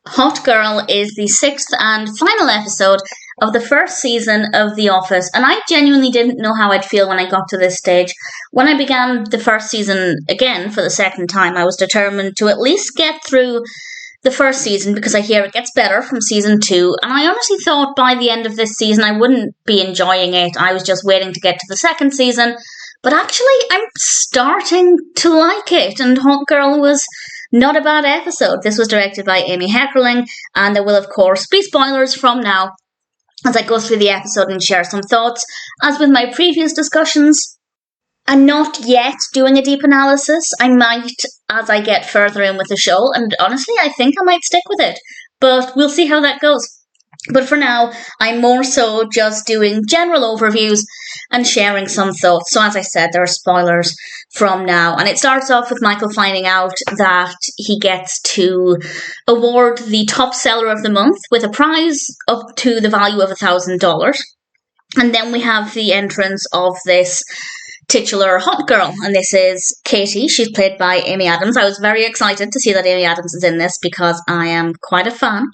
Hot Girl is the 6th and final episode of the first season of The Office, and I genuinely didn't know how I'd feel when I got to this stage. When I began the first season again for the second time, I was determined to at least get through the first season because I hear it gets better from season 2, and I honestly thought by the end of this season I wouldn't be enjoying it. I was just waiting to get to the second season, but actually I'm starting to like it, and Hot Girl was not a bad episode. This was directed by Amy Heckerling, and there will of course be spoilers from now as I go through the episode and share some thoughts. As with my previous discussions, I'm not yet doing a deep analysis. I might as I get further in with the show, and honestly I think I might stick with it, but we'll see how that goes. But for now, I'm more so just doing general overviews and sharing some thoughts. So as I said, there are spoilers from now. And it starts off with Michael finding out that he gets to award the top seller of the month with a prize up to the value of $1,000. And then we have the entrance of this titular hot girl, and this is Katy. She's played by Amy Adams. I was very excited to see that Amy Adams is in this because I am quite a fan.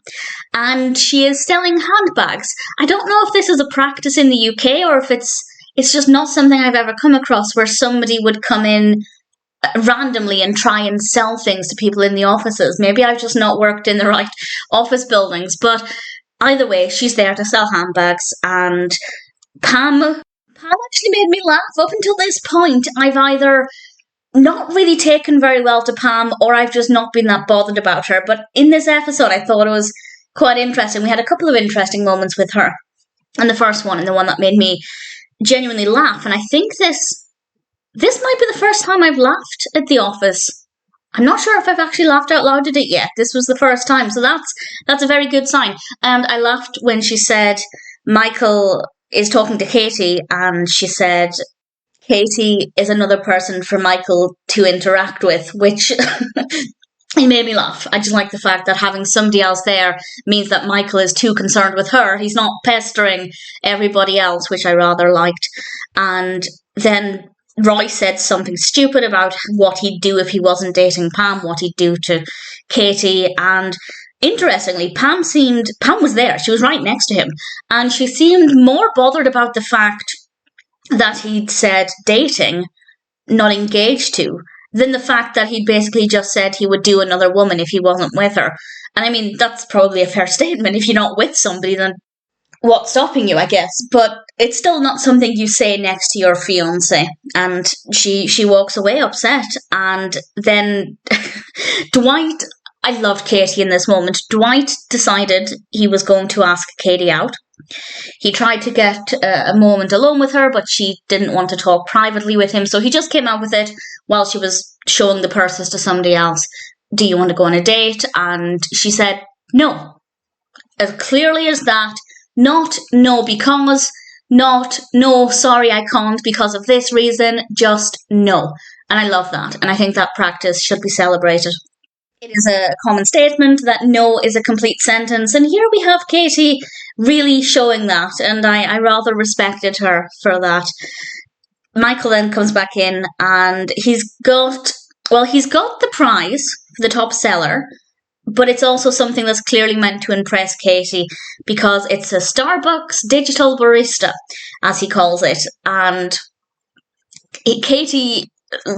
And she is selling handbags. I don't know if this is a practice in the UK or if it's just not something I've ever come across where somebody would come in randomly and try and sell things to people in the offices. Maybe I've just not worked in the right office buildings, but either way, she's there to sell handbags, and Pam actually made me laugh. Up until this point, I've either not really taken very well to Pam or I've just not been that bothered about her. But in this episode, I thought it was quite interesting. We had a couple of interesting moments with her. And the first one, and the one that made me genuinely laugh, and I think this might be the first time I've laughed at The Office. I'm not sure if I've actually laughed out loud at it yet. This was the first time, so that's a very good sign. And I laughed when she said Michael is talking to Katy, and she said Katy is another person for Michael to interact with, which it made me laugh. I just like the fact that having somebody else there means that Michael is too concerned with her. He's not pestering everybody else, which I rather liked. And then Roy said something stupid about what he'd do if he wasn't dating Pam, what he'd do to Katy, and interestingly, Pam was there. She was right next to him. And she seemed more bothered about the fact that he'd said dating, not engaged to, than the fact that he'd basically just said he would do another woman if he wasn't with her. And I mean, that's probably a fair statement. If you're not with somebody, then what's stopping you, I guess? But it's still not something you say next to your fiancé. And she walks away upset. And then Dwight, I loved Katy in this moment. Dwight decided he was going to ask Katy out. He tried to get a moment alone with her, but she didn't want to talk privately with him, so he just came out with it while she was showing the purses to somebody else. Do you want to go on a date? And she said no. As clearly as that. Not no because, not no sorry I can't because of this reason, just no. And I love that, and I think that practice should be celebrated. It is a common statement that no is a complete sentence, and here we have Katy really showing that, and I rather respected her for that. Michael then comes back in, and he's got the prize for the top seller, but it's also something that's clearly meant to impress Katy, because it's a Starbucks digital barista, as he calls it, and Katy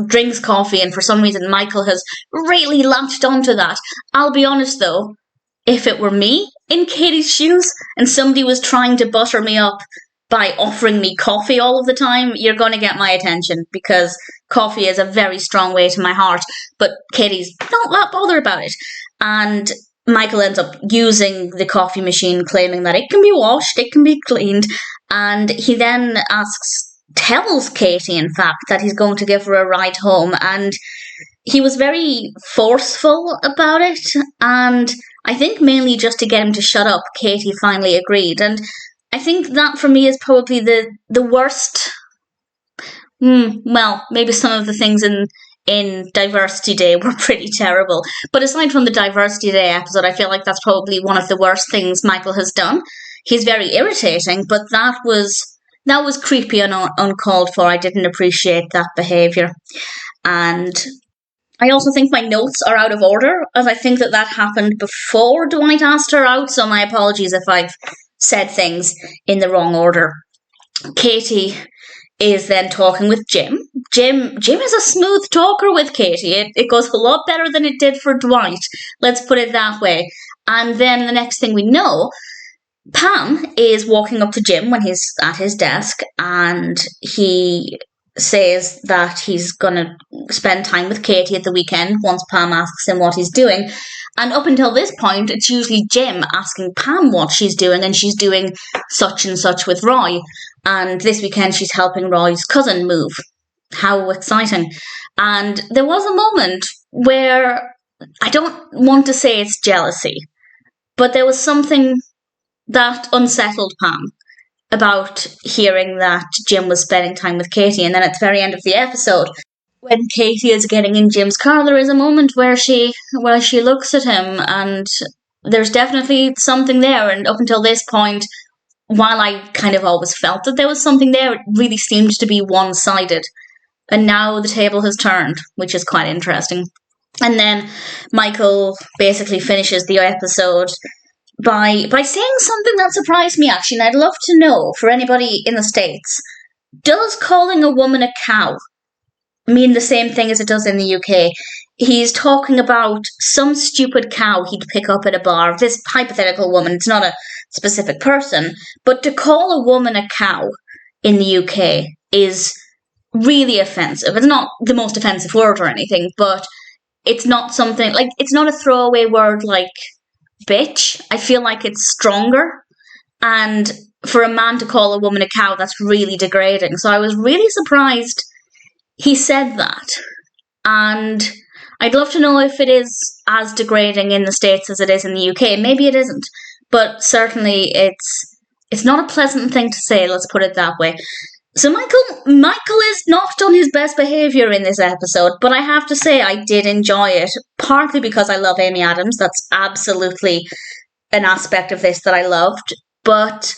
drinks coffee, and for some reason Michael has really latched onto that. I'll be honest though, if it were me in Katy's shoes and somebody was trying to butter me up by offering me coffee all of the time, you're going to get my attention, because coffee is a very strong way to my heart, but Katy's not that bothered about it. And Michael ends up using the coffee machine, claiming that it can be washed, it can be cleaned, and he then tells Katy, in fact, that he's going to give her a ride home, and he was very forceful about it, and I think mainly just to get him to shut up, Katy finally agreed, and I think that for me is probably the worst. Well, maybe some of the things in Diversity Day were pretty terrible, but aside from the Diversity Day episode, I feel like that's probably one of the worst things Michael has done. He's very irritating, but that was creepy and uncalled for. I didn't appreciate that behaviour. And I also think my notes are out of order, as I think that happened before Dwight asked her out, so my apologies if I've said things in the wrong order. Katy is then talking with Jim. Jim is a smooth talker with Katy. It goes a lot better than it did for Dwight. Let's put it that way. And then the next thing we know, Pam is walking up to Jim when he's at his desk, and he says that he's going to spend time with Katy at the weekend once Pam asks him what he's doing. And up until this point, it's usually Jim asking Pam what she's doing, and she's doing such and such with Roy. And this weekend, she's helping Roy's cousin move. How exciting. And there was a moment where, I don't want to say it's jealousy, but there was something that unsettled Pam about hearing that Jim was spending time with Katy. And then at the very end of the episode, when Katy is getting in Jim's car, there is a moment where she looks at him, and there's definitely something there. And up until this point, while I kind of always felt that there was something there, it really seemed to be one-sided. And now the table has turned, which is quite interesting. And then Michael basically finishes the episode by saying something that surprised me, actually, and I'd love to know, for anybody in the States, does calling a woman a cow mean the same thing as it does in the UK? He's talking about some stupid cow he'd pick up at a bar. This hypothetical woman, it's not a specific person, but to call a woman a cow in the UK is really offensive. It's not the most offensive word or anything, but it's not something, like, it's not a throwaway word like bitch. I feel like it's stronger, and for a man to call a woman a cow, that's really degrading. So I was really surprised he said that, and I'd love to know if it is as degrading in the States as it is in the UK. Maybe it isn't, but certainly it's not a pleasant thing to say, let's put it that way. So Michael is not on his best behaviour in this episode, but I have to say I did enjoy it, partly because I love Amy Adams. That's absolutely an aspect of this that I loved, but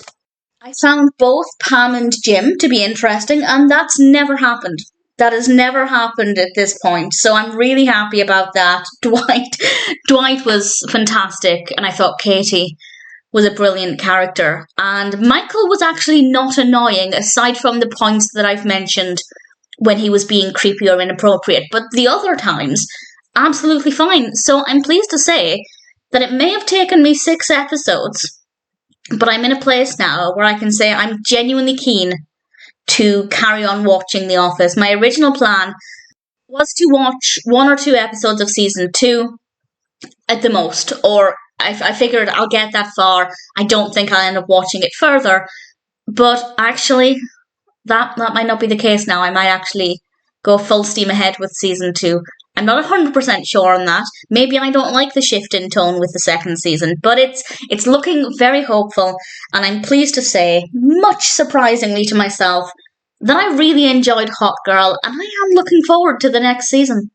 I found both Pam and Jim to be interesting, and that's never happened. That has never happened at this point, so I'm really happy about that. Dwight was fantastic, and I thought Katy was a brilliant character. And Michael was actually not annoying, aside from the points that I've mentioned when he was being creepy or inappropriate. But the other times, absolutely fine. So I'm pleased to say that it may have taken me 6 episodes, but I'm in a place now where I can say I'm genuinely keen to carry on watching The Office. My original plan was to watch 1 or 2 episodes of season 2 at the most, or I figured I'll get that far. I don't think I'll end up watching it further, but actually that might not be the case now. I might actually go full steam ahead with season 2. I'm not 100% sure on that. Maybe I don't like the shift in tone with the second season, but it's looking very hopeful, and I'm pleased to say, much surprisingly to myself, that I really enjoyed Hot Girl, and I am looking forward to the next season.